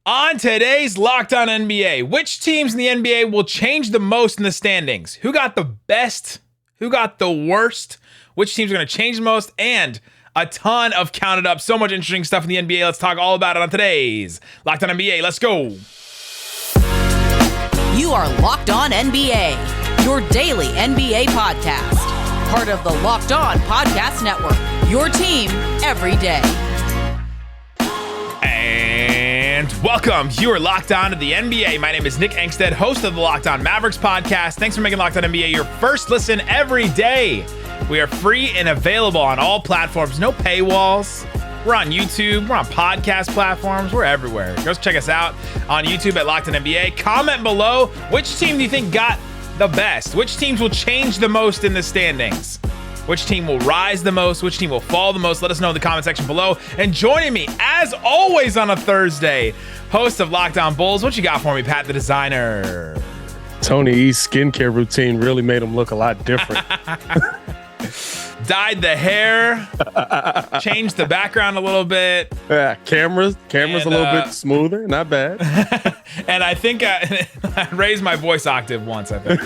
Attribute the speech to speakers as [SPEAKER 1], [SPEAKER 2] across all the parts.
[SPEAKER 1] On today's Locked On NBA, which teams in the NBA will change the most in the standings? Who got the best? Who got the worst? Which teams are going to change the most? And a ton of counted up, so much interesting stuff in the NBA. Let's talk all about it on today's Locked On NBA. Let's go.
[SPEAKER 2] You are Locked On NBA, your daily NBA podcast. Part of the Locked On Podcast Network, your team every day.
[SPEAKER 1] And welcome. You are Locked On to the NBA. My name is Nick Angstadt, host of the Locked On Mavericks podcast. Thanks for making Locked On NBA your first listen every day. We are free and available on all platforms. No paywalls. We're on YouTube. We're on podcast platforms. We're everywhere. Go check us out on YouTube at Locked On NBA. Comment below, which team do you think got the best? Which teams will change the most in the standings? Which team will rise the most? Which team will fall the most? Let us know in the comment section below. And joining me, as always on a Thursday, host of Locked On Bulls. What you got for me, PatTheDesigner?
[SPEAKER 3] Tony E's skincare routine really made him look a lot different.
[SPEAKER 1] Dyed the hair, changed the background a little bit.
[SPEAKER 3] Yeah, cameras and, a little bit smoother, not bad.
[SPEAKER 1] And I think I raised my voice octave once, I think.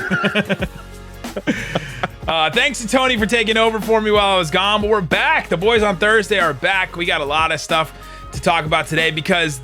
[SPEAKER 1] Thanks to Tony for taking over for me while I was gone, but we're back. The boys on Thursday are back. We got a lot of stuff to talk about today because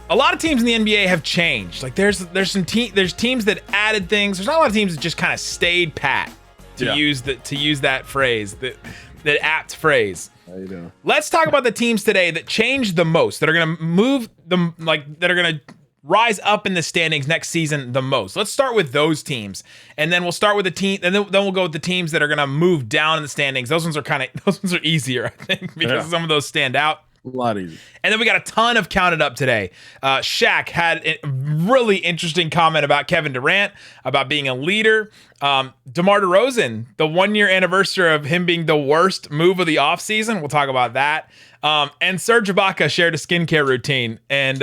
[SPEAKER 1] a lot of teams in the NBA have changed. Like there's teams that added things. There's not a lot of teams that just kind of stayed pat. To use that phrase, that apt phrase.
[SPEAKER 3] How you doing?
[SPEAKER 1] Let's talk about the teams today that changed the most, that are going to move them, that are going to rise up in the standings next season the most. Let's start with those teams, and then we'll start with the team, and then we'll go with the teams that are going to move down in the standings. Those ones are easier, I think, because some of those stand out.
[SPEAKER 3] A lot easier.
[SPEAKER 1] And then we got a ton of counted up today. Shaq had a really interesting comment about Kevin Durant, about being a leader. DeMar DeRozan, the 1 year anniversary of him being the worst move of the offseason. We'll talk about that. And Serge Ibaka shared a skincare routine. And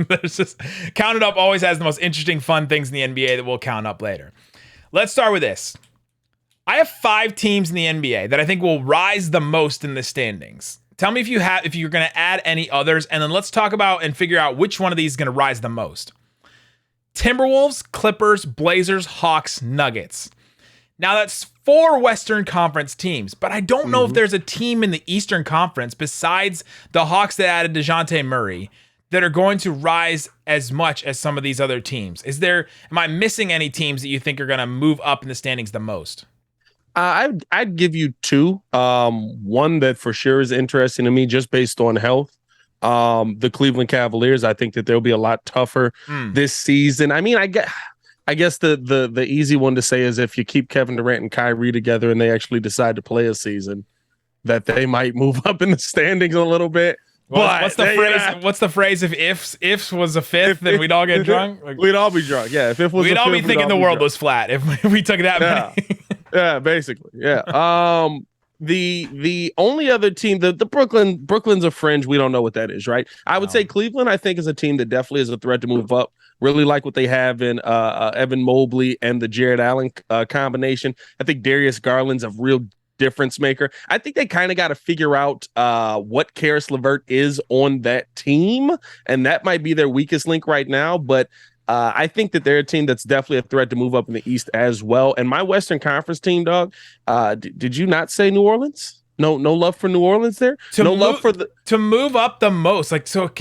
[SPEAKER 1] there's just counted up always has the most interesting, fun things in the NBA that we'll count up later. Let's start with this. I have 5 teams in the NBA that I think will rise the most in the standings. Tell me if you're going to add any others, and then let's talk about and figure out which one of these is going to rise the most. Timberwolves, Clippers, Blazers, Hawks, Nuggets. Now that's 4 Western Conference teams, but I don't know if there's a team in the Eastern Conference besides the Hawks that added DeJounte Murray that are going to rise as much as some of these other teams. Am I missing any teams that you think are going to move up in the standings the most?
[SPEAKER 3] I'd give you 2. One that for sure is interesting to me just based on health. The Cleveland Cavaliers, I think that they'll be a lot tougher this season. I mean, I guess the easy one to say is if you keep Kevin Durant and Kyrie together and they actually decide to play a season, that they might move up in the standings a little bit.
[SPEAKER 1] Well, what's the phrase? If ifs was a fifth, then we'd all get drunk.
[SPEAKER 3] We'd all be drunk. Yeah, if it was,
[SPEAKER 1] we'd all be thinking the world was flat if we took that many.
[SPEAKER 3] Yeah, basically. Yeah. The only other team, the Brooklyn's a fringe. We don't know what that is, right? I would say Cleveland, I think, is a team that definitely is a threat to move up. Really like what they have in Evan Mobley and the Jared Allen combination. I think Darius Garland's a real difference maker. I think they kind of got to figure out what Karis LeVert is on that team, and that might be their weakest link right now, but I think that they're a team that's definitely a threat to move up in the East as well. And my Western Conference team, dog, did you not say New Orleans? No love for New Orleans there?
[SPEAKER 1] To move up the most. So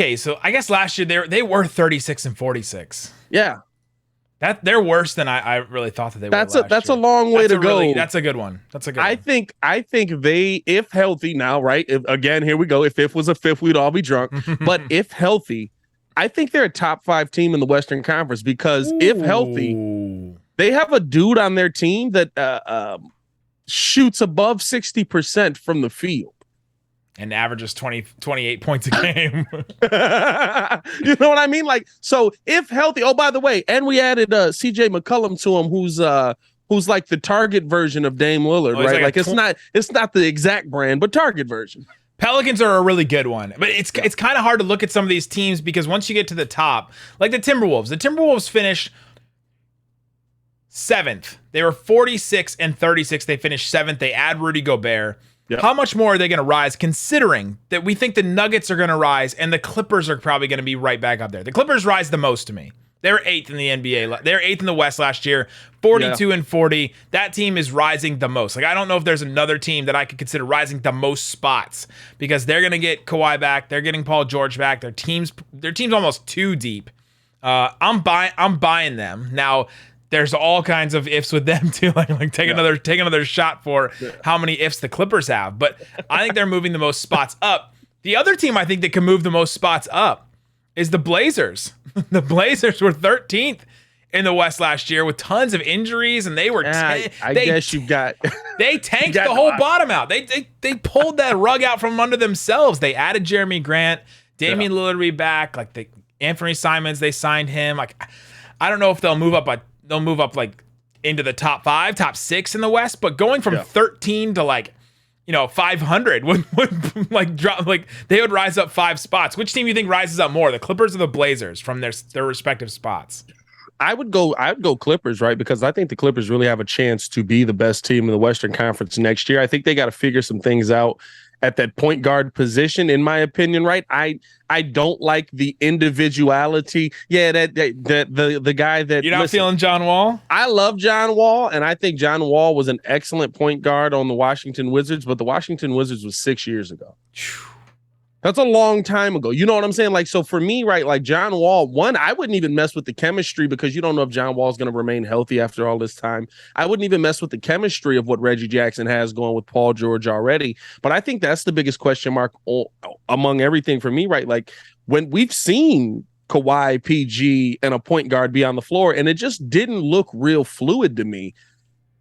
[SPEAKER 1] I guess last year they were 36 and 46.
[SPEAKER 3] Yeah.
[SPEAKER 1] They're worse than I really thought that they were.
[SPEAKER 3] That's a long way to go.
[SPEAKER 1] That's a good one.
[SPEAKER 3] I think they, if healthy now, right? Again, here we go. If was a fifth, we'd all be drunk. But if healthy, I think they're a top 5 team in the Western Conference because if healthy, they have a dude on their team that shoots above 60% from the field.
[SPEAKER 1] And averages 28 points a game.
[SPEAKER 3] You know what I mean? Like, so if healthy, oh, by the way, and we added CJ McCollum to him, who's like the target version of Dame Lillard, right? Like it's not the exact brand, but target version.
[SPEAKER 1] Pelicans are a really good one, but it's kind of hard to look at some of these teams because once you get to the top, like the Timberwolves finished 7th. They were 46 and 36. They finished 7th. They add Rudy Gobert. How much more are they going to rise, considering that we think the Nuggets are going to rise and the Clippers are probably going to be right back up there? The Clippers rise the most to me. They were 8th in the NBA. They were 8th in the West last year, 42-40. That team is rising the most. Like, I don't know if there's another team that I could consider rising the most spots, because they're going to get Kawhi back. They're getting Paul George back. Their team's almost too deep. I'm buying them. Now, there's all kinds of ifs with them too. Like take another shot for how many ifs the Clippers have. But I think they're moving the most spots up. The other team I think that can move the most spots up is the Blazers. The Blazers were 13th in the West last year with tons of injuries, and they were.
[SPEAKER 3] I guess you got.
[SPEAKER 1] They tanked the whole bottom out. They pulled that rug out from under themselves. They added Jeremy Grant, Damian Lillard back, like Anthony Simons. They signed him. Like, I don't know if they'll move up like into the top 5, top 6 in the West, but going from 13 to 500 would like drop, like they would rise up 5 spots. Which team do you think rises up more, the Clippers or the Blazers, from their respective spots?
[SPEAKER 3] I would go Clippers, right? Because I think the Clippers really have a chance to be the best team in the Western Conference next year. I think they got to figure some things out at that point guard position, in my opinion, right? I don't like the individuality. Yeah, the guy that
[SPEAKER 1] you're not feeling John Wall.
[SPEAKER 3] I love John Wall, and I think John Wall was an excellent point guard on the Washington Wizards, but the Washington Wizards was 6 years ago. That's a long time ago. You know what I'm saying? Like, so for me, right, like John Wall, one, I wouldn't even mess with the chemistry, because you don't know if John Wall is going to remain healthy after all this time. I wouldn't even mess with the chemistry of what Reggie Jackson has going with Paul George already. But I think that's the biggest question mark among everything for me, right? Like, when we've seen Kawhi, PG, and a point guard be on the floor, and it just didn't look real fluid to me.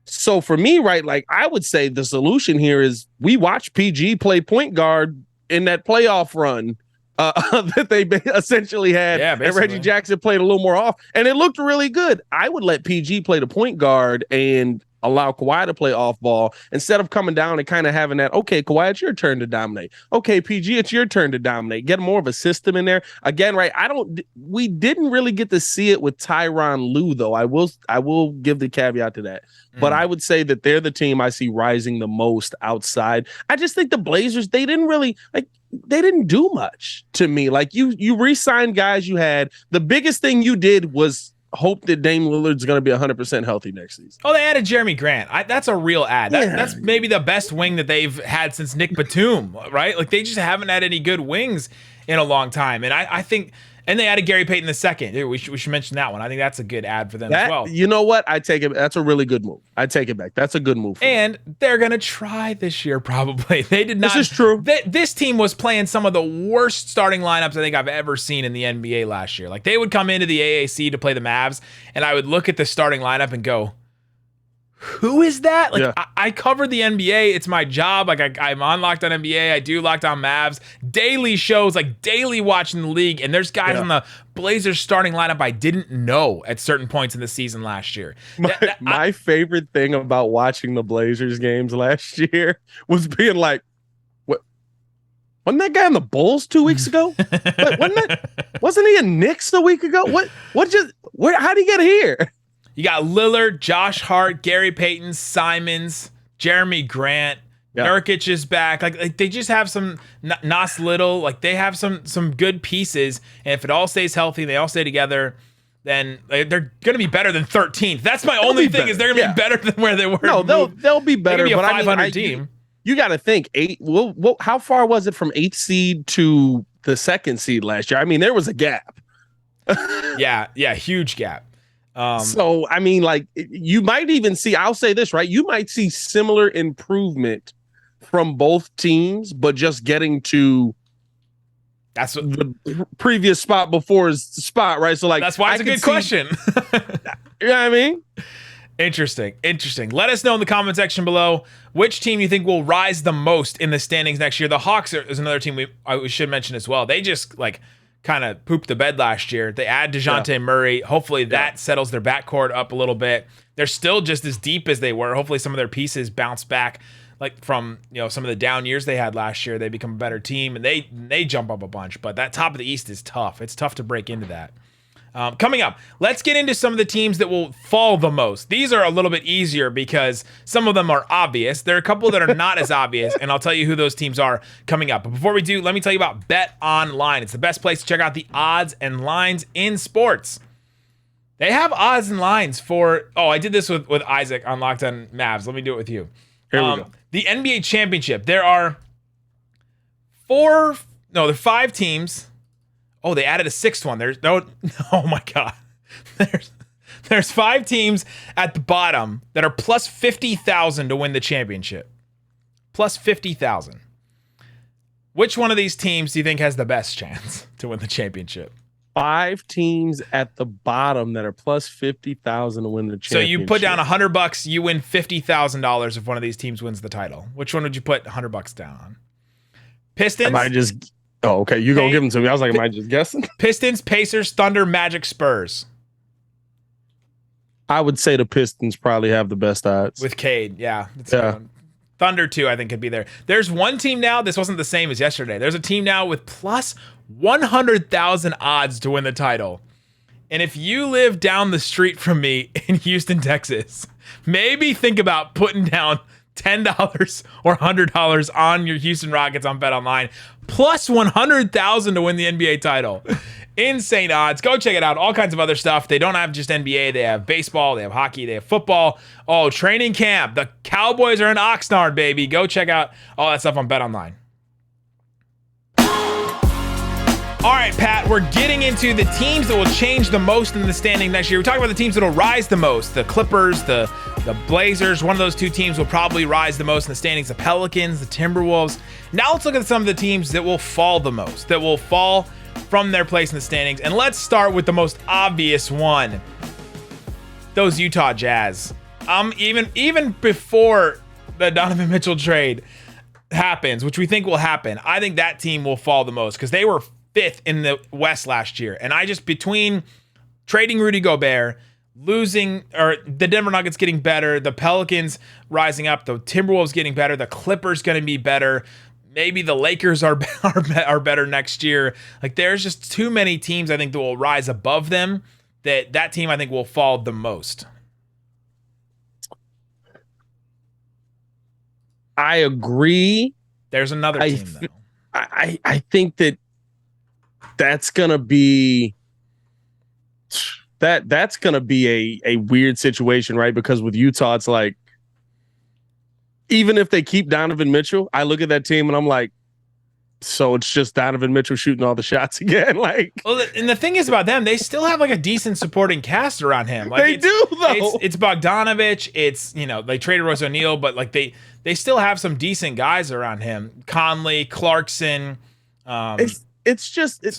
[SPEAKER 3] So for me, right, like I would say the solution here is we watch PG play point guard in that playoff run that they essentially had, and Reggie Jackson played a little more off, and it looked really good. I would let PG play the point guard and allow Kawhi to play off ball, instead of coming down and kind of having that, okay, Kawhi, it's your turn to dominate. Okay, PG, it's your turn to dominate. Get more of a system in there. Again, right, we didn't really get to see it with Tyronn Lue, though. I will give the caveat to that. But I would say that they're the team I see rising the most outside. I just think the Blazers, they didn't do much to me. Like, you re-signed guys you had. The biggest thing you did was hope that Dame Lillard's going to be 100% healthy next season.
[SPEAKER 1] Oh, they added Jeremy Grant. That's a real add. That's maybe the best wing that they've had since Nick Batum, right? Like, they just haven't had any good wings in a long time. And I think, and they added Gary Payton II. We should mention that one. I think that's a good ad for them as well.
[SPEAKER 3] You know what? I take it. That's a really good move. I take it back. That's a good move.
[SPEAKER 1] And they're going to try this year, probably. They did not.
[SPEAKER 3] This is true.
[SPEAKER 1] This team was playing some of the worst starting lineups I think I've ever seen in the NBA last year. Like, they would come into the AAC to play the Mavs, and I would look at the starting lineup and go, who is that? Like, I cover the NBA. It's my job. Like, I'm on Locked On NBA. I do Locked On Mavs. Daily shows, like daily watching the league. And there's guys on the Blazers starting lineup I didn't know at certain points in the season last year.
[SPEAKER 3] My favorite thing about watching the Blazers games last year was being like, what? Wasn't that guy in the Bulls 2 weeks ago? Wasn't he in Knicks a week ago? How'd he get here?
[SPEAKER 1] You got Lillard, Josh Hart, Gary Payton, Simons, Jeremy Grant, Nurkic is back. Like they just have some Nas Little. Like, they have some good pieces, and if it all stays healthy, they all stay together, then they're going to be better than 13th. That's my only thing, is they're going to be better than where they were.
[SPEAKER 3] No, they'll be better.
[SPEAKER 1] Be a 500 team.
[SPEAKER 3] You got to think how far was it from 8th seed to the 2nd seed last year? I mean, there was a gap.
[SPEAKER 1] yeah, huge gap.
[SPEAKER 3] So, I mean, like, you might even see, I'll say this, right? You might see similar improvement from both teams, but just getting to the previous spot before his spot, right? So, like,
[SPEAKER 1] that's why it's a good question.
[SPEAKER 3] You know what I mean?
[SPEAKER 1] Interesting. Let us know in the comment section below which team you think will rise the most in the standings next year. The Hawks is another team we should mention as well. They just, like, kind of pooped the bed last year. They add DeJounte Murray. Hopefully that settles their backcourt up a little bit. They're still just as deep as they were. Hopefully some of their pieces bounce back, like from some of the down years they had last year. They become a better team, and they jump up a bunch. But that top of the East is tough. It's tough to break into that. Coming up, let's get into some of the teams that will fall the most. These are a little bit easier because some of them are obvious. There are a couple that are not as obvious, and I'll tell you who those teams are coming up. But before we do, let me tell you about Bet Online. It's the best place to check out the odds and lines in sports. They have odds and lines for, I did this with Isaac on Locked On Mavs. Let me do it with you.
[SPEAKER 3] Here we go.
[SPEAKER 1] The NBA championship. There are there are 5 teams. Oh, they added a 6th one. Oh my God. There's 5 teams at the bottom that are plus 50,000 to win the championship. Plus 50,000. Which one of these teams do you think has the best chance to win the championship?
[SPEAKER 3] 5 teams at the bottom that are plus 50,000 to win the championship.
[SPEAKER 1] So you put down $100, you win $50,000 if one of these teams wins the title. Which one would you put $100 down on? Pistons?
[SPEAKER 3] Am I just... Oh, okay. You gonna give them to me. I was like, am I just guessing?
[SPEAKER 1] Pistons, Pacers, Thunder, Magic, Spurs.
[SPEAKER 3] I would say the Pistons probably have the best odds.
[SPEAKER 1] With Cade, yeah. Thunder, too, I think could be there. There's one team now, this wasn't the same as yesterday. There's a team now with plus 100,000 odds to win the title. And if you live down the street from me in Houston, Texas, maybe think about putting down $10 or $100 on your Houston Rockets on BetOnline, plus 100,000 to win the NBA title. Insane odds. Go check it out. All kinds of other stuff. They don't have just NBA. They have baseball. They have hockey. They have football. Oh, training camp. The Cowboys are in Oxnard, baby. Go check out all that stuff on BetOnline. All right, Pat, we're getting into the teams that will change the most in the standing next year. We're talking about the teams that will rise the most. The Clippers, the Blazers. One of those 2 teams will probably rise the most in the standings. The Pelicans, the Timberwolves. Now let's look at some of the teams that will fall the most, that will fall from their place in the standings. And let's start with the most obvious one. Those Utah Jazz. Even before the Donovan Mitchell trade happens, which we think will happen, I think that team will fall the most because they were 5th in the West last year. And between trading Rudy Gobert, losing, or the Denver Nuggets getting better, the Pelicans rising up, the Timberwolves getting better, the Clippers going to be better, maybe the Lakers are better next year. Like, there's just too many teams I think that will rise above them that team I think will fall the most.
[SPEAKER 3] I agree.
[SPEAKER 1] There's another team, though.
[SPEAKER 3] I think that's gonna be that's gonna be a weird situation, right? Because with Utah, it's like, even if they keep Donovan Mitchell, I look at that team and I'm like, so it's just Donovan Mitchell shooting all the shots again. Like,
[SPEAKER 1] well, and the thing is about them, they still have like a decent supporting cast around him. Like,
[SPEAKER 3] they do though.
[SPEAKER 1] It's Bogdanovich. It's, they traded Royce O'Neal, but like they still have some decent guys around him. Conley, Clarkson.
[SPEAKER 3] It's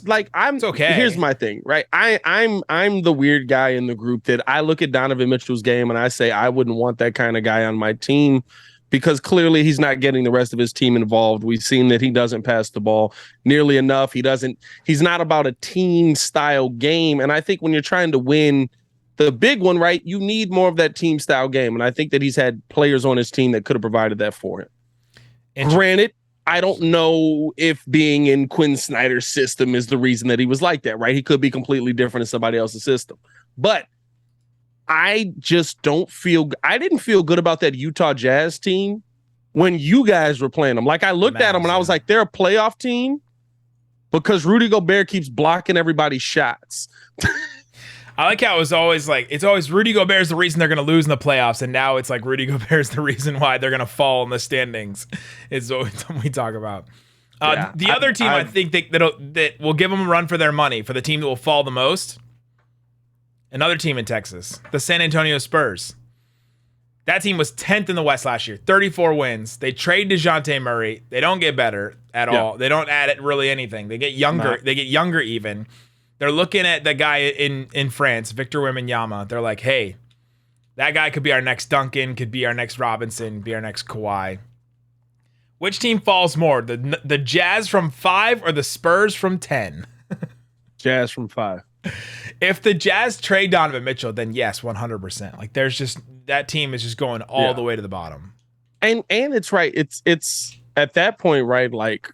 [SPEAKER 3] like it's okay. Here's my thing, right? I'm the weird guy in the group that I look at Donovan Mitchell's game and I say I wouldn't want that kind of guy on my team, because clearly he's not getting the rest of his team involved. We've seen that he doesn't pass the ball nearly enough. He's not about a team style game. And I think when you're trying to win the big one, right, you need more of that team style game. And I think that he's had players on his team that could have provided that for him. Granted, I don't know if being in Quinn Snyder's system is the reason that he was like that, right? He could be completely different in somebody else's system. But I just didn't feel good about that Utah Jazz team when you guys were playing them. Like, I looked at them and I was like, they're a playoff team because Rudy Gobert keeps blocking everybody's shots.
[SPEAKER 1] I like how it's always Rudy Gobert is the reason they're going to lose in the playoffs, and now it's like Rudy Gobert is the reason why they're going to fall in the standings. Is what we talk about. The other team I think that will give them a run for their money, for the team that will fall the most, another team in Texas, the San Antonio Spurs. That team was 10th in the West last year, 34 wins. They trade DeJounte Murray. They don't get better at all. They don't add it really anything. They get younger. They get younger even. They're looking at the guy in France, Victor Wembanyama. They're like, hey, that guy could be our next Duncan, could be our next Robinson, be our next Kawhi. Which team falls more, the Jazz from 5 or the Spurs from 10?
[SPEAKER 3] Jazz from 5.
[SPEAKER 1] If the Jazz trade Donovan Mitchell, then yes, 100%. Like, there's just, that team is just going all the way to the bottom.
[SPEAKER 3] And it's right. It's at that point, right? Like,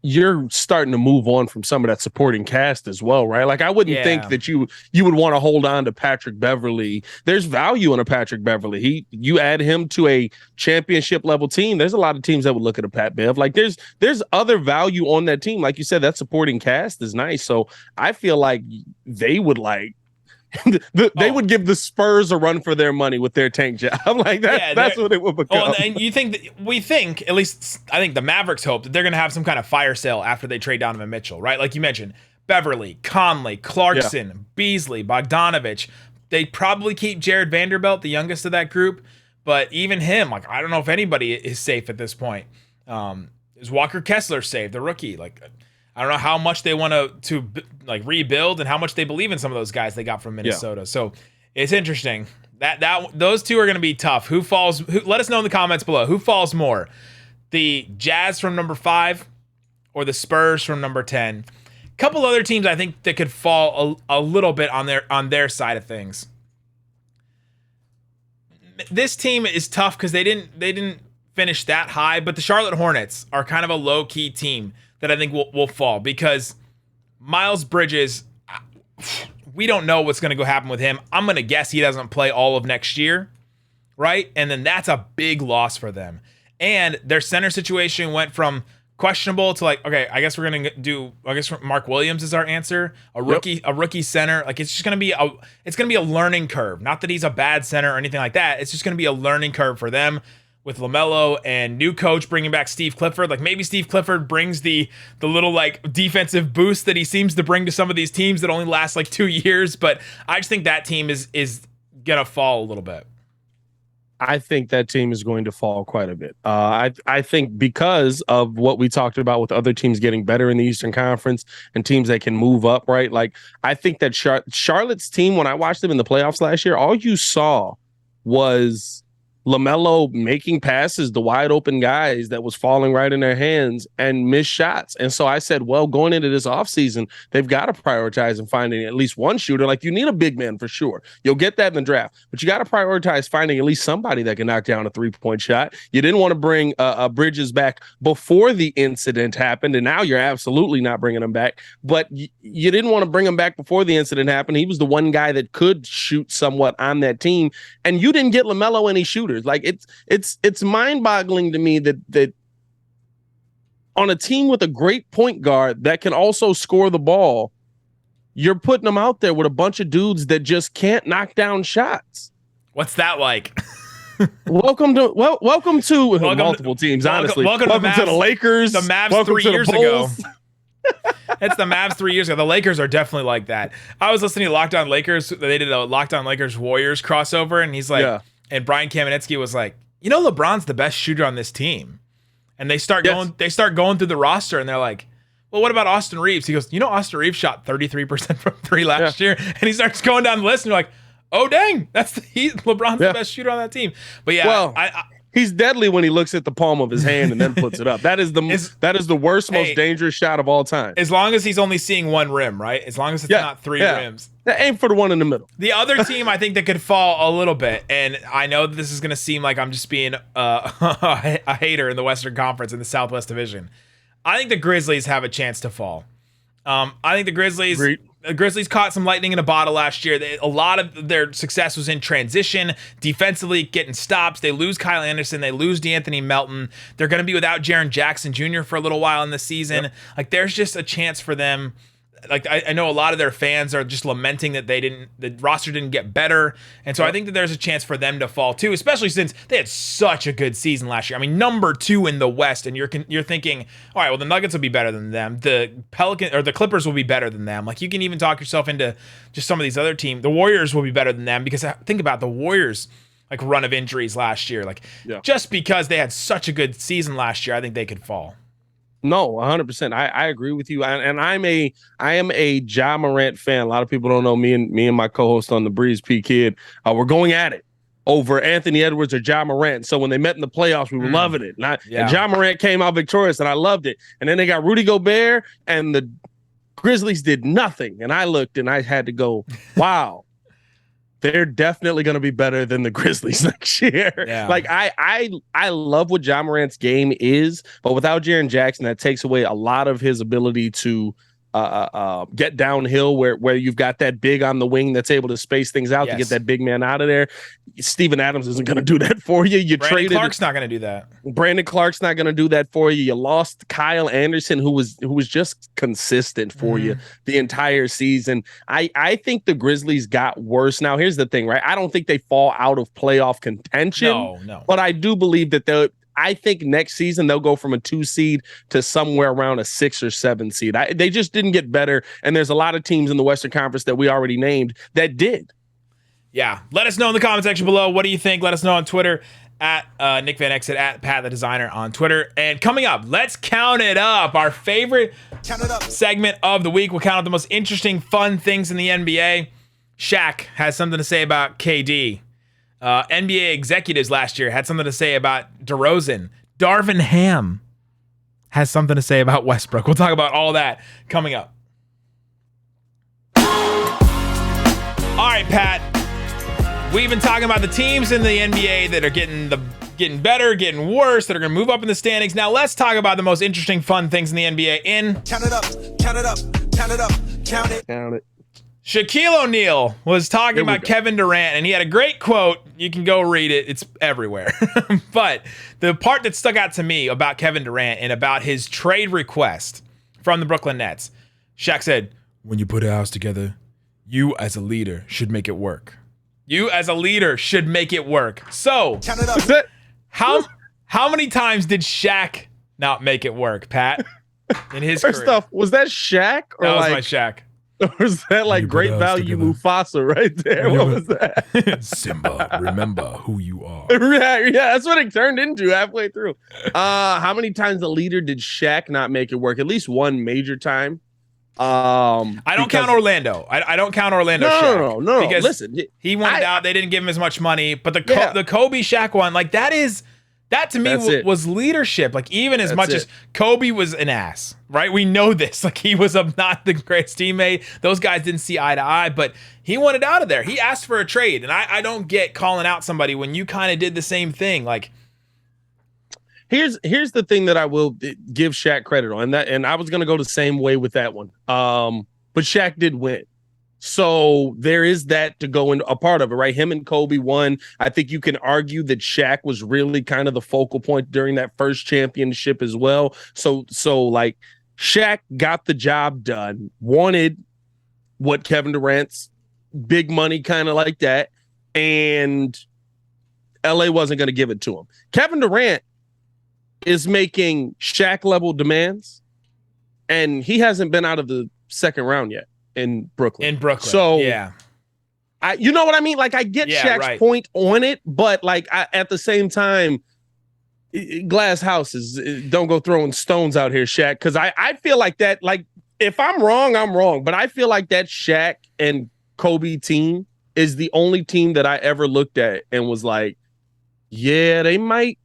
[SPEAKER 3] you're starting to move on from some of that supporting cast as well, right? Like, I wouldn't think that you would want to hold on to Patrick Beverley. There's value in a Patrick Beverley. You add him to a championship level team. There's a lot of teams that would look at a Pat Bev. Like, there's other value on that team. Like you said, that supporting cast is nice. So I feel like they would they would give the Spurs a run for their money with their tank job. Like that's what it would become.
[SPEAKER 1] And you think we think, at least I think the Mavericks hope that they're going to have some kind of fire sale after they trade Donovan Mitchell, right? Like you mentioned, Beverly, Conley, Clarkson, Beasley, Bogdanovich. They probably keep Jared Vanderbilt, the youngest of that group, but even him, like, I don't know if anybody is safe at this point. Is Walker Kessler safe, the rookie? Like, I don't know how much they want to like rebuild and how much they believe in some of those guys they got from Minnesota. So it's interesting that those two are going to be tough. Who falls? Let us know in the comments below. Who falls more, the Jazz from number 5 or the Spurs from number 10? A couple other teams I think that could fall a little bit on their side of things. This team is tough because they didn't finish that high, but the Charlotte Hornets are kind of a low key team that I think will fall because Miles Bridges, we don't know what's going to go happen with him. I'm going to guess he doesn't play all of next year, right? And then that's a big loss for them. And their center situation went from questionable to like, okay, I guess we're going to do, I guess Mark Williams is our answer. A rookie center. Like, it's just going to be a learning curve. Not that he's a bad center or anything like that. It's just going to be a learning curve for them. With LaMelo and new coach bringing back Steve Clifford. Like, maybe Steve Clifford brings the little like defensive boost that he seems to bring to some of these teams that only last like 2 years. But I just think that team is gonna fall a little bit.
[SPEAKER 3] I think that team is going to fall quite a bit. I think because of what we talked about with other teams getting better in the Eastern Conference and teams that can move up, right? Like, I think that Charlotte's team, when I watched them in the playoffs last year, all you saw was LaMelo making passes to wide open guys that was falling right in their hands and missed shots. And so I said, well, going into this offseason, they've got to prioritize and finding at least one shooter. Like, you need a big man for sure. You'll get that in the draft, but you got to prioritize finding at least somebody that can knock down a 3-point shot. You didn't want to bring Bridges back before the incident happened, and now you're absolutely not bringing him back. But you didn't want to bring him back before the incident happened. He was the one guy that could shoot somewhat on that team, and you didn't get LaMelo any shooters. Like, it's mind-boggling to me that on a team with a great point guard that can also score the ball, you're putting them out there with a bunch of dudes that just can't knock down shots.
[SPEAKER 1] What's that like?
[SPEAKER 3] Welcome to multiple teams. Honestly, welcome to the Lakers.
[SPEAKER 1] The Mavs 3 years ago. It's the Mavs 3 years ago. The Lakers are definitely like that. I was listening to Locked On Lakers. They did a Locked On Lakers Warriors crossover, and he's like. And Brian Kamenetsky was like, you know, LeBron's the best shooter on this team. And they start going through the roster, and they're like, well, what about Austin Reeves? He goes, you know, Austin Reeves shot 33% from 3 last year. And he starts going down the list, and you're like, oh, dang, LeBron's the best shooter on that team. But yeah,
[SPEAKER 3] well, he's deadly when he looks at the palm of his hand and then puts it up. That is the worst, most dangerous shot of all time.
[SPEAKER 1] As long as he's only seeing one rim, right? As long as it's not 3 rims.
[SPEAKER 3] Aim for the one in the middle.
[SPEAKER 1] The other team I think that could fall a little bit, and I know that this is going to seem like I'm just being a hater in the Western Conference in the Southwest Division. I think the Grizzlies have a chance to fall. I think the Grizzlies caught some lightning in a bottle last year. A lot of their success was in transition, defensively getting stops. They lose Kyle Anderson. They lose DeAnthony Melton. They're going to be without Jaren Jackson Jr. for a little while in the season. Yep. Like, there's just a chance for them. Like, I know a lot of their fans are just lamenting that the roster didn't get better. And so I think that there's a chance for them to fall too, especially since they had such a good season last year. I mean, number 2 in the West, and you're thinking, all right, well, the Nuggets will be better than them. The Pelicans or the Clippers will be better than them. Like, you can even talk yourself into just some of these other teams. The Warriors will be better than them, because think about the Warriors, like, run of injuries last year. Like, just because they had such a good season last year, I think they could fall.
[SPEAKER 3] No, 100%. I agree with you. I am a Ja Morant fan. A lot of people don't know me and my co-host on the Breeze, P Kid. We're going at it over Anthony Edwards or Ja Morant. So when they met in the playoffs, we were loving it. And Ja Morant came out victorious, and I loved it. And then they got Rudy Gobert, and the Grizzlies did nothing. And I looked, and I had to go, wow. they're definitely going to be better than the Grizzlies next year.
[SPEAKER 1] Yeah.
[SPEAKER 3] Like I love what Ja Morant's game is, but without Jaren Jackson, that takes away a lot of his ability to get downhill where you've got that big on the wing that's able to space things out to get that big man out of there. Steven Adams isn't going to do that for you.
[SPEAKER 1] Brandon Clark's not going to do that.
[SPEAKER 3] Brandon Clark's not going to do that for you. You lost Kyle Anderson, who was just consistent for you the entire season. I think the Grizzlies got worse. Now, here's the thing, right? I don't think they fall out of playoff contention.
[SPEAKER 1] No.
[SPEAKER 3] But I do believe that I think next season they'll go from a 2 seed to somewhere around a 6 or 7 seed. They just didn't get better, and there's a lot of teams in the Western Conference that we already named that did.
[SPEAKER 1] Yeah. Let us know in the comment section below. What do you think? Let us know on Twitter at Nick Van Exit, at PatTheDesigner on Twitter. And coming up, let's count it up. Our favorite segment of the week. We'll count up the most interesting, fun things in the NBA. Shaq has something to say about KD. NBA executives last year had something to say about DeRozan. Darvin Ham has something to say about Westbrook. We'll talk about all that coming up. All right, Pat. We've been talking about the teams in the NBA that are getting better, getting worse, that are going to move up in the standings. Now let's talk about the most interesting, fun things in the NBA in
[SPEAKER 4] Count it up, count it up, count it up, count it.
[SPEAKER 3] Count it.
[SPEAKER 1] Shaquille O'Neal was talking about Kevin Durant, and he had a great quote. You can go read it. It's everywhere. But the part that stuck out to me about Kevin Durant and about his trade request from the Brooklyn Nets, Shaq said, "When you put a house together, you as a leader should make it work. You as a leader should make it work." So,
[SPEAKER 4] Count it up.
[SPEAKER 1] how many times did Shaq not make it work, Pat, in his
[SPEAKER 3] First
[SPEAKER 1] career?
[SPEAKER 3] off, was that Shaq? Or
[SPEAKER 1] That was my Shaq.
[SPEAKER 3] Or was that like Great Value Mufasa right there? What was that?
[SPEAKER 1] Simba, remember who you are.
[SPEAKER 3] yeah, that's what it turned into halfway through. How many times the leader did Shaq not make it work? At least one major time.
[SPEAKER 1] I don't count Orlando. I don't count Orlando.
[SPEAKER 3] No.
[SPEAKER 1] Because
[SPEAKER 3] listen,
[SPEAKER 1] he wanted out. They didn't give him as much money. But the Kobe Shaq one, like that to me was leadership. Like even as much as Kobe was an ass, right? We know this. Like he was not the greatest teammate. Those guys didn't see eye to eye, but he wanted out of there. He asked for a trade, and I don't get calling out somebody when you kind of did the same thing. Like
[SPEAKER 3] here's the thing that I will give Shaq credit on, and I was gonna go the same way with that one. But Shaq did win. So there is that to go into a part of it, right? Him and Kobe won. I think you can argue that Shaq was really kind of the focal point during that first championship as well. So like Shaq got the job done, wanted what Kevin Durant's big money kind of like that, and LA wasn't going to give it to him. Kevin Durant is making Shaq level demands, and he hasn't been out of the second round yet. In Brooklyn. So
[SPEAKER 1] yeah,
[SPEAKER 3] you know what I mean? Like I get Shaq's point on it, but like at the same time, glass houses, don't go throwing stones out here, Shaq. Because I feel like that. Like if I'm wrong, but I feel like that Shaq and Kobe team is the only team that I ever looked at and was like, yeah, they might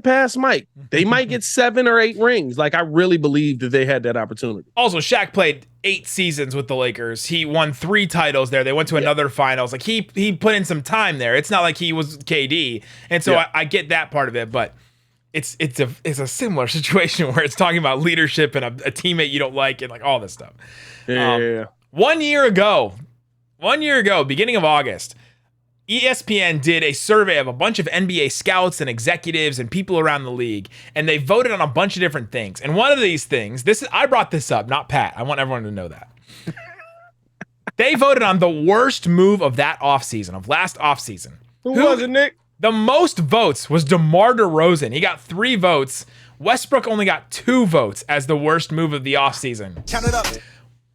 [SPEAKER 3] pass Mike. They might get 7 or 8 rings. Like I really believe that they had that opportunity.
[SPEAKER 1] Also, Shaq played 8 seasons with the Lakers. He won 3 titles there. They went to another finals. Like he put in some time there. It's not like he was KD. And so I get that part of it, but it's a similar situation where it's talking about leadership and a teammate you don't like and like all this stuff.
[SPEAKER 3] Yeah.
[SPEAKER 1] 1 year ago, beginning of August, ESPN did a survey of a bunch of NBA scouts and executives and people around the league, and they voted on a bunch of different things. And one of these things, I brought this up, not Pat. I want everyone to know that. They voted on the worst move of last offseason.
[SPEAKER 3] Who was it, Nick?
[SPEAKER 1] The most votes was DeMar DeRozan. He got 3 votes. Westbrook only got 2 votes as the worst move of the offseason.
[SPEAKER 4] Count it up.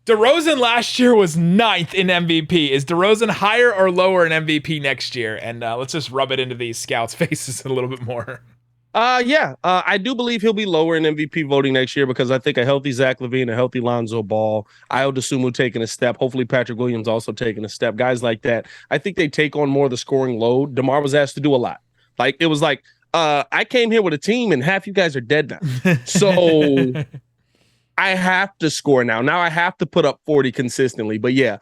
[SPEAKER 1] DeRozan last year was 9th in MVP. Is DeRozan higher or lower in MVP next year? And let's just rub it into these scouts' faces a little bit more.
[SPEAKER 3] I do believe he'll be lower in MVP voting next year because I think a healthy Zach LaVine, a healthy Lonzo Ball, Io DeSumo taking a step, hopefully Patrick Williams also taking a step, guys like that. I think they take on more of the scoring load. DeMar was asked to do a lot. Like it was like, I came here with a team and half you guys are dead now. So I have to score now. Now I have to put up 40 consistently. But yeah,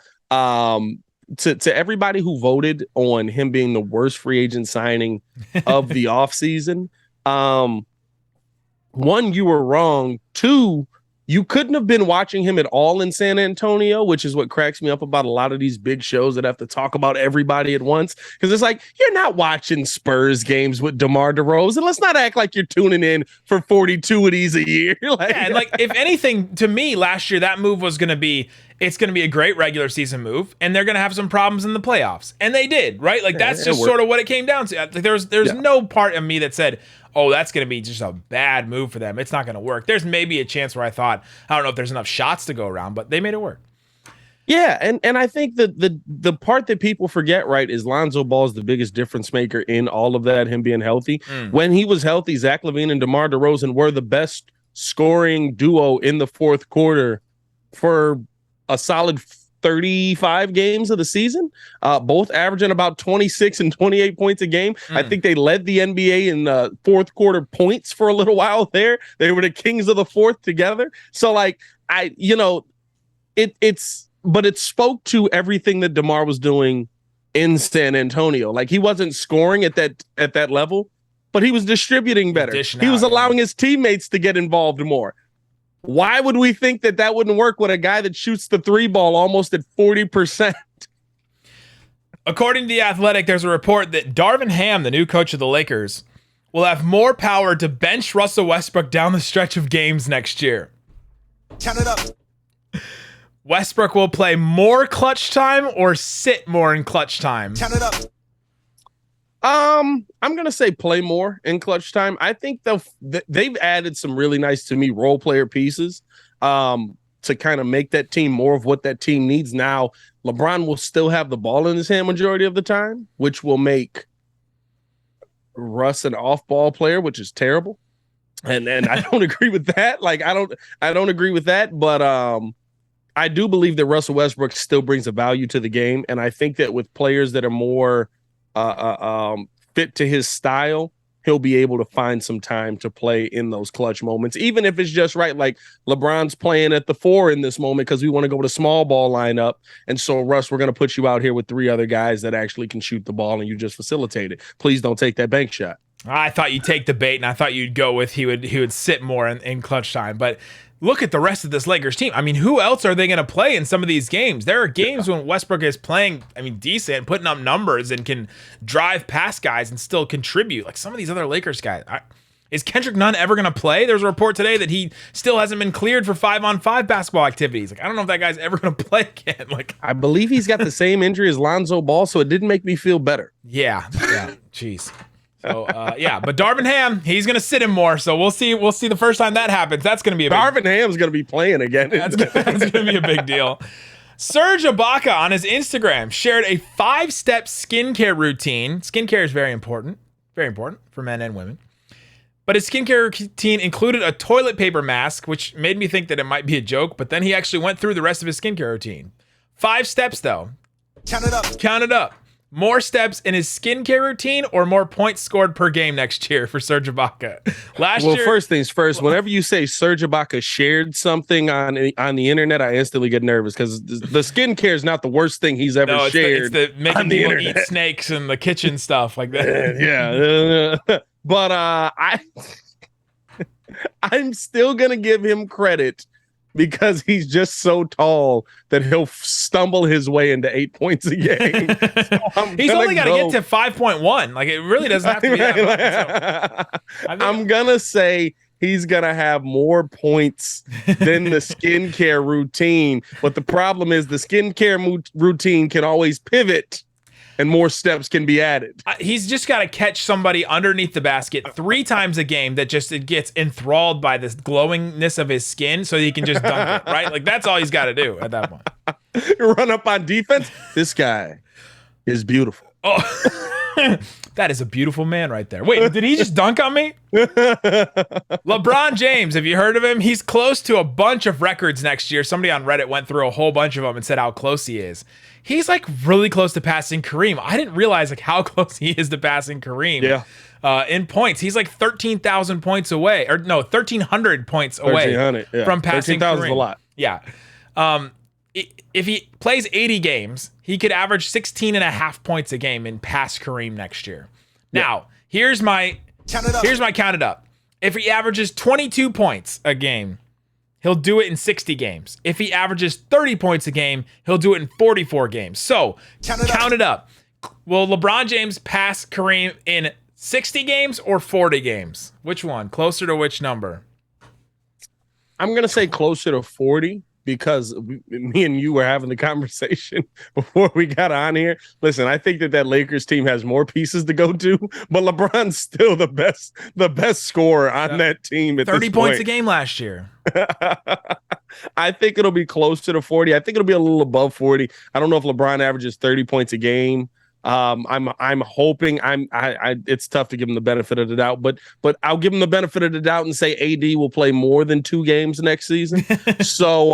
[SPEAKER 3] to everybody who voted on him being the worst free agent signing of the offseason, one, you were wrong. Two, you couldn't have been watching him at all in San Antonio, which is what cracks me up about a lot of these big shows that have to talk about everybody at once. Because it's like, you're not watching Spurs games with DeMar DeRozan. Let's not act like you're tuning in for 42 of these a year.
[SPEAKER 1] If anything, to me, last year, that move was going to be, it's going to be a great regular season move, and they're going to have some problems in the playoffs. And they did, right? Like, that's just sort of what it came down to. Like, there's no part of me that said, oh, that's going to be just a bad move for them. It's not going to work. There's maybe a chance where I thought, I don't know if there's enough shots to go around, but they made it work.
[SPEAKER 3] Yeah, and I think that the part that people forget, right, is Lonzo Ball is the biggest difference maker in all of that, him being healthy. When he was healthy, Zach LaVine and DeMar DeRozan were the best scoring duo in the fourth quarter for a solid 35 games of the season, both averaging about 26 and 28 points a game. I think they led the NBA in fourth quarter points for a little while there. They were the kings of the fourth together. So like, it spoke to everything that DeMar was doing in San Antonio. Like, he wasn't scoring at that level, but he was distributing better. He was allowing his teammates to get involved more. Why would we think that wouldn't work with a guy that shoots the three ball almost at 40%?
[SPEAKER 1] According to The Athletic, there's a report that Darvin Ham, the new coach of the Lakers, will have more power to bench Russell Westbrook down the stretch of games next year.
[SPEAKER 4] Count it up.
[SPEAKER 1] Westbrook will play more clutch time or sit more in clutch time.
[SPEAKER 4] Count it up.
[SPEAKER 3] I'm gonna say play more in clutch time. I think they've added some really nice, to me, role player pieces to kind of make that team more of what that team needs. Now, LeBron will still have the ball in his hand majority of the time, which will make Russ an off-ball player, which is terrible. And I don't agree with that. Like, I don't agree with that, but I do believe that Russell Westbrook still brings a value to the game, and I think that with players that are more fit to his style, he'll be able to find some time to play in those clutch moments, even if it's just right. Like, LeBron's playing at the 4 in this moment because we want to go with a small ball lineup. And so, Russ, we're going to put you out here with 3 other guys that actually can shoot the ball, and you just facilitate it. Please don't take that bank shot.
[SPEAKER 1] I thought you'd take the bait, and I thought you'd go with he would sit more in clutch time. But look at the rest of this Lakers team. I mean, who else are they going to play in some of these games? There are games when Westbrook is playing, decent, putting up numbers and can drive past guys and still contribute. Like some of these other Lakers guys. Is Kendrick Nunn ever going to play? There's a report today that he still hasn't been cleared for 5-on-5 basketball activities. Like, I don't know if that guy's ever going to play again. Like,
[SPEAKER 3] I believe he's got the same injury as Lonzo Ball, so it didn't make me feel better.
[SPEAKER 1] Yeah. Jeez. So, but Darvin Ham, he's going to sit him more. So we'll see the first time that happens. That's going to be
[SPEAKER 3] Darvin Ham's going to be playing again.
[SPEAKER 1] That's going to be a big deal. Serge Ibaka on his Instagram shared a 5-step skincare routine. Skincare is very important for men and women. But his skincare routine included a toilet paper mask, which made me think that it might be a joke. But then he actually went through the rest of his skincare routine. 5 steps, though.
[SPEAKER 4] Count it up.
[SPEAKER 1] Count it up. More steps in his skincare routine or more points scored per game next year for Serge Ibaka? Well,
[SPEAKER 3] first things first, whenever you say Serge Ibaka shared something on the internet, I instantly get nervous because the skincare is not the worst thing he's ever shared.
[SPEAKER 1] It's the making people eat snakes and the kitchen stuff like that.
[SPEAKER 3] Yeah. But I'm still going to give him credit because he's just so tall that he'll stumble his way into 8 points a game. So
[SPEAKER 1] he's only got to get to 5.1. Like, it really doesn't have to be that much.
[SPEAKER 3] I'm going to say he's going to have more points than the skincare routine. But the problem is the skincare routine can always pivot and more steps can be added.
[SPEAKER 1] He's just got to catch somebody underneath the basket 3 times a game that just gets enthralled by this glowingness of his skin so he can just dunk it, right? Like, that's all he's got to do at that point.
[SPEAKER 3] Run up on defense. This guy is beautiful.
[SPEAKER 1] Oh, that is a beautiful man right there. Wait, did he just dunk on me? LeBron James, have you heard of him? He's close to a bunch of records next year. Somebody on Reddit went through a whole bunch of them and said how close he is. He's like really close to passing Kareem. I didn't realize like how close he is to passing Kareem.
[SPEAKER 3] Yeah.
[SPEAKER 1] In points, he's like 13,000 points away, or no, 1,300 points away from passing
[SPEAKER 3] 13,000
[SPEAKER 1] Kareem.
[SPEAKER 3] is a lot.
[SPEAKER 1] Yeah. if he plays 80 games, he could average 16.5 points a game and pass Kareem next year. Now, here's my count it up. If he averages 22 points a game, he'll do it in 60 games. If he averages 30 points a game, he'll do it in 44 games. So, count it up. Will LeBron James pass Kareem in 60 games or 40 games? Which one? Closer to which number?
[SPEAKER 3] I'm going to say closer to 40 because me and you were having the conversation before we got on here. Listen, I think that Lakers team has more pieces to go to, but LeBron's still the best scorer on that team at
[SPEAKER 1] 30
[SPEAKER 3] this
[SPEAKER 1] points
[SPEAKER 3] point.
[SPEAKER 1] a game last year.
[SPEAKER 3] I think it'll be closer to 40. I think it'll be a little above 40. I don't know if LeBron averages 30 points a game. I'm hoping it's tough to give him the benefit of the doubt, but I'll give him the benefit of the doubt and say AD will play more than 2 games next season. So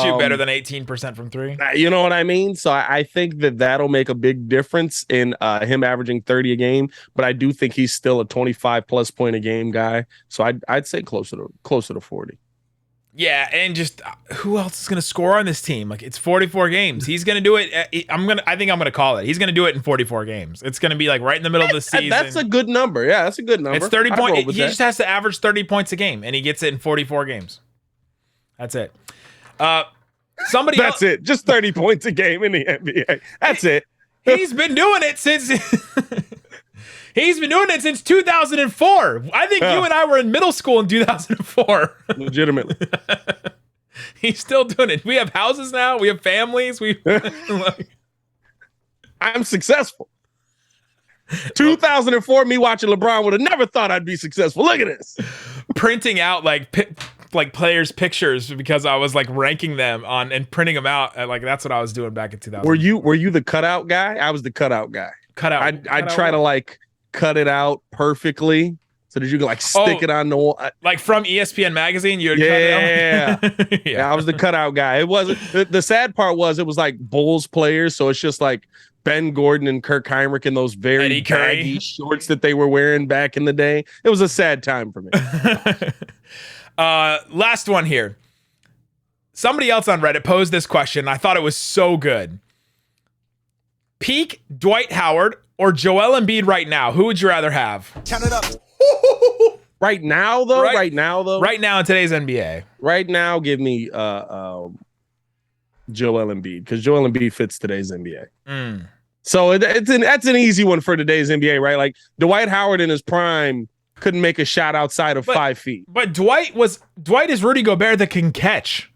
[SPEAKER 1] shoot better than 18% from 3.
[SPEAKER 3] You know what I mean? So I think that'll make a big difference in him averaging 30 a game, but I do think he's still a 25 plus point a game guy. So I'd say closer to 40.
[SPEAKER 1] Yeah, and just who else is going to score on this team? Like, it's 44 games. He's going to do it. I think I'm going to call it. He's going to do it in 44 games. It's going to be like right in the middle of the season.
[SPEAKER 3] That's a good number. Yeah, that's a good number.
[SPEAKER 1] It's 30 points. He just has to average 30 points a game, and he gets it in 44 games. That's it.
[SPEAKER 3] That's it. Just 30 points a game in the NBA. That's it.
[SPEAKER 1] He's been doing it since. He's been doing it since 2004. I think you and I were in middle school in 2004.
[SPEAKER 3] Legitimately.
[SPEAKER 1] He's still doing it. We have houses now. We have families.
[SPEAKER 3] I'm successful. 2004, me watching LeBron would have never thought I'd be successful. Look at this.
[SPEAKER 1] Printing out like players' pictures because I was like ranking them on and printing them out. Like that's what I was doing back in 2000.
[SPEAKER 3] Were you the cutout guy? I was the cutout guy. I'd try to like cut it out perfectly so that you could like stick it on the wall.
[SPEAKER 1] Like from ESPN magazine, you would cut it out?
[SPEAKER 3] Yeah, I was the cutout guy. It wasn't the sad part was it was like Bulls players, so it's just like Ben Gordon and Kirk Heinrich in those very baggy shorts that they were wearing back in the day. It was a sad time for me.
[SPEAKER 1] Last one here. Somebody else on Reddit posed this question. I thought it was so good. Peak Dwight Howard or Joel Embiid right now? Who would you rather have?
[SPEAKER 4] Count it up.
[SPEAKER 3] Right now, though? Right now in today's NBA. Right now, give me Joel Embiid because Joel Embiid fits today's NBA. So that's an easy one for today's NBA, right? Like Dwight Howard in his prime couldn't make a shot outside of 5 feet.
[SPEAKER 1] But Dwight is Rudy Gobert that can catch.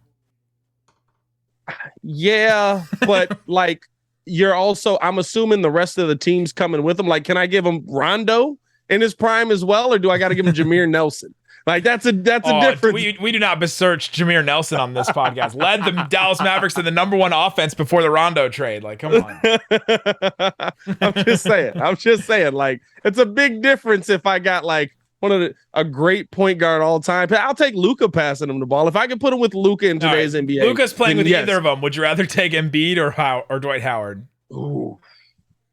[SPEAKER 3] Yeah, but like you're also, I'm assuming the rest of the team's coming with him. Like, can I give him Rondo in his prime as well, or do I got to give him Jameer Nelson? Like that's a difference.
[SPEAKER 1] We do not besearch Jameer Nelson on this podcast. Led the Dallas Mavericks to the #1 offense before the Rondo trade. Like, come on.
[SPEAKER 3] I'm just saying. Like, it's a big difference if I got like a great point guard all time. I'll take Luka passing him the ball if I can put him with Luka in today's NBA.
[SPEAKER 1] Luka's playing with either of them. Would you rather take Embiid or Dwight Howard?
[SPEAKER 3] Ooh.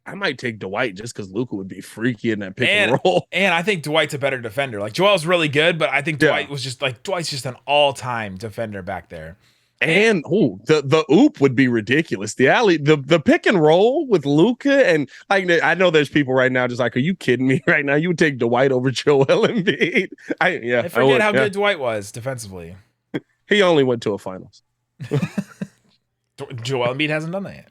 [SPEAKER 3] I might take Dwight just because Luka would be freaky in that pick and roll.
[SPEAKER 1] And I think Dwight's a better defender. Like Joel's really good, but I think Dwight's just an all-time defender back there.
[SPEAKER 3] And the oop would be ridiculous. The pick and roll with Luka, and like I know there's people right now just like, are you kidding me right now? You would take Dwight over Joel Embiid. I
[SPEAKER 1] forget how good Dwight was defensively.
[SPEAKER 3] He only went to a finals.
[SPEAKER 1] Joel Embiid hasn't done that yet.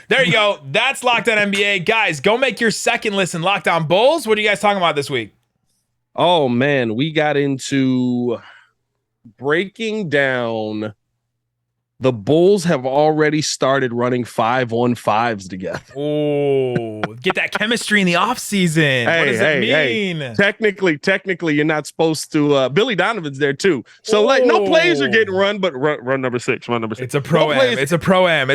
[SPEAKER 1] There you go. That's Locked On NBA. Guys, go make your second listen Locked On Bulls. What are you guys talking about this week?
[SPEAKER 3] Oh, man. We got into breaking down. The Bulls have already started running 5-on-5s together.
[SPEAKER 1] Oh, get that chemistry in the offseason. What does it mean?
[SPEAKER 3] Hey. Technically, you're not supposed to. Billy Donovan's there too. So like, no plays are getting run, but run number 6. Run number 6.
[SPEAKER 1] It's a pro-am. It's a pro-am.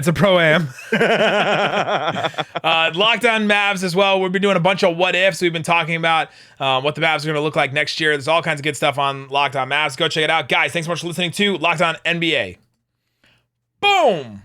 [SPEAKER 1] Locked On Mavs as well. We've been doing a bunch of what ifs. We've been talking about what the Mavs are going to look like next year. There's all kinds of good stuff on Locked On Mavs. Go check it out. Guys, thanks so much for listening to Locked On NBA. Boom!